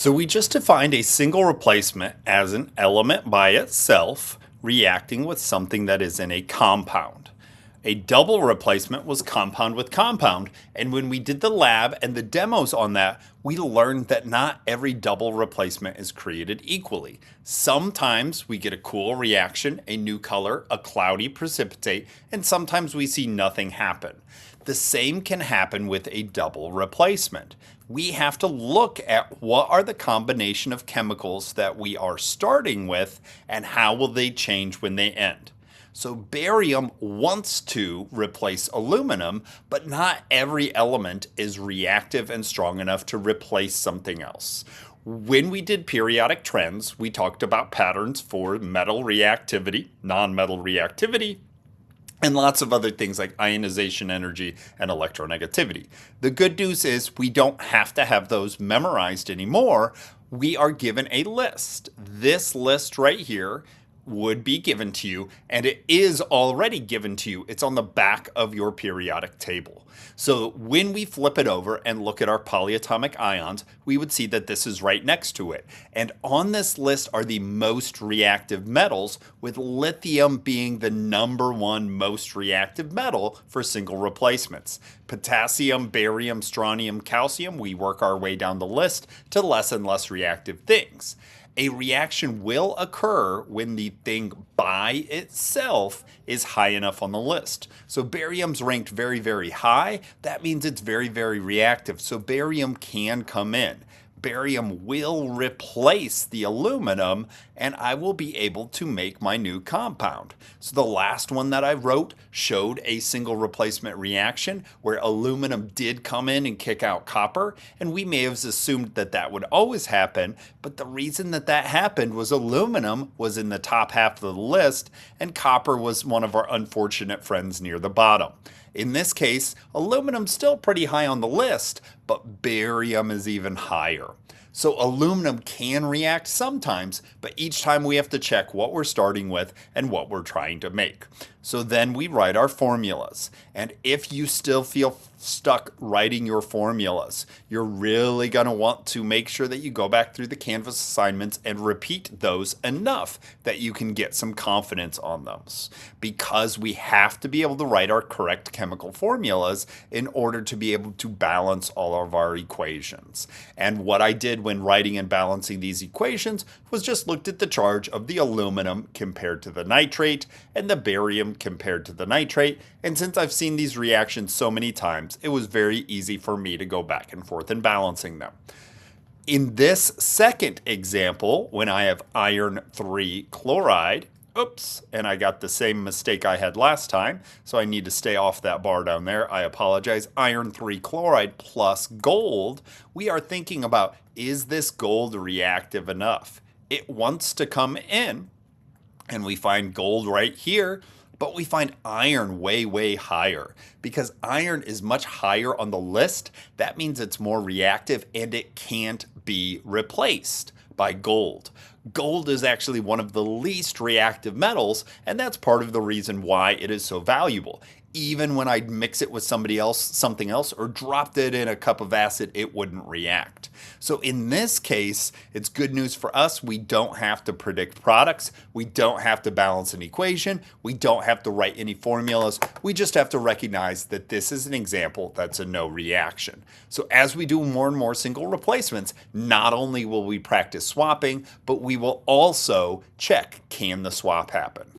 So we just defined a single replacement as an element by itself reacting with something that is in a compound. A double replacement was compound with compound, and when we did the lab and the demos on that, we learned that not every double replacement is created equally. Sometimes we get a cool reaction, a new color, a cloudy precipitate, and sometimes we see nothing happen. The same can happen with a double replacement. We have to look at what are the combination of chemicals that we are starting with and how will they change when they end. So barium wants to replace aluminum, but not every element is reactive and strong enough to replace something else. When we did periodic trends, we talked about patterns for metal reactivity, non-metal reactivity, and lots of other things like ionization energy and electronegativity. The good news is we don't have to have those memorized anymore. We are given a list. This list right here would be given to you, and it is already given to you. It's on the back of your periodic table. So when we flip it over and look at our polyatomic ions, we would see that this is right next to it. And on this list are the most reactive metals, with lithium being the #1 most reactive metal for single replacements. Potassium, barium, strontium, calcium, we work our way down the list to less and less reactive things. A reaction will occur when the thing by itself is high enough on the list. So barium's ranked very, very high. That means it's very, very reactive. So barium can come in. Barium will replace the aluminum, and I will be able to make my new compound. So the last one that I wrote showed a single replacement reaction where aluminum did come in and kick out copper, and we may have assumed that that would always happen, but the reason that that happened was aluminum was in the top half of the list, and copper was one of our unfortunate friends near the bottom. In this case, aluminum's still pretty high on the list, but barium is even higher. So aluminum can react sometimes, but each time we have to check what we're starting with and what we're trying to make. So then we write our formulas. And if you still feel stuck writing your formulas, you're really going to want to make sure that you go back through the Canvas assignments and repeat those enough that you can get some confidence on those. Because we have to be able to write our correct chemical formulas in order to be able to balance all of our equations. And what I did when writing and balancing these equations was just looked at the charge of the aluminum compared to the nitrate and the barium compared to the nitrate. And since I've seen these reactions so many times, it was very easy for me to go back and forth in balancing them. In this second example, when I have iron 3 chloride, oops, and I got the same mistake I had last time, so I need to stay off that bar down there. I apologize. Iron 3 chloride plus gold, we are thinking about, is this gold reactive enough? It wants to come in, and we find gold right here, but we find iron way, way higher. Because iron is much higher on the list, that means it's more reactive and it can't be replaced by gold. Gold is actually one of the least reactive metals, and that's part of the reason why it is so valuable. Even when I'd mix it with something else, or dropped it in a cup of acid, it wouldn't react. So in this case, it's good news for us. We don't have to predict products. We don't have to balance an equation. We don't have to write any formulas. We just have to recognize that this is an example that's a no reaction. So as we do more and more single replacements, not only will we practice swapping, but we will also check, can the swap happen?